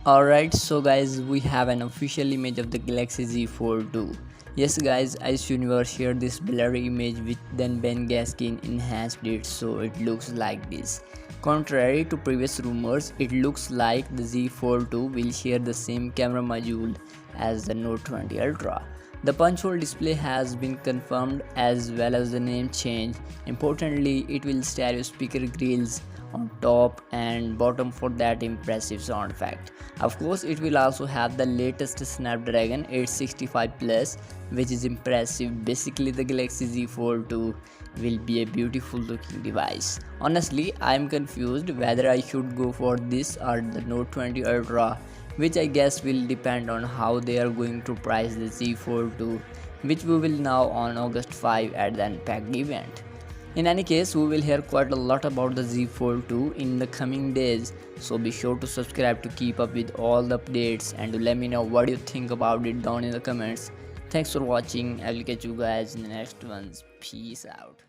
Alright, so guys, we have an official image of the Galaxy Z Fold 2. Yes guys, ice universe shared this blurry image which then Ben Gaskin enhanced it so it looks like this. Contrary to previous rumors, it looks like the Z Fold 2 will share the same camera module as the Note 20 Ultra. The punch hole display has been confirmed as well as the name change. Importantly, it will stereo speaker grills on top and bottom for that impressive sound effect. Of course, it will also have the latest Snapdragon 865 Plus, which is impressive. Basically, the Galaxy Z Fold 2 will be a beautiful looking device. Honestly, I am confused whether I should go for this or the Note 20 Ultra, which I guess will depend on how they are going to price the Z Fold 2, which we will know on August 5 at the Unpacked event. In any case, we will hear quite a lot about the Z Fold 2 in the coming days, so be sure to subscribe to keep up with all the updates and to let me know what you think about it down in the comments. Thanks for watching. I will catch you guys in the next ones. Peace out.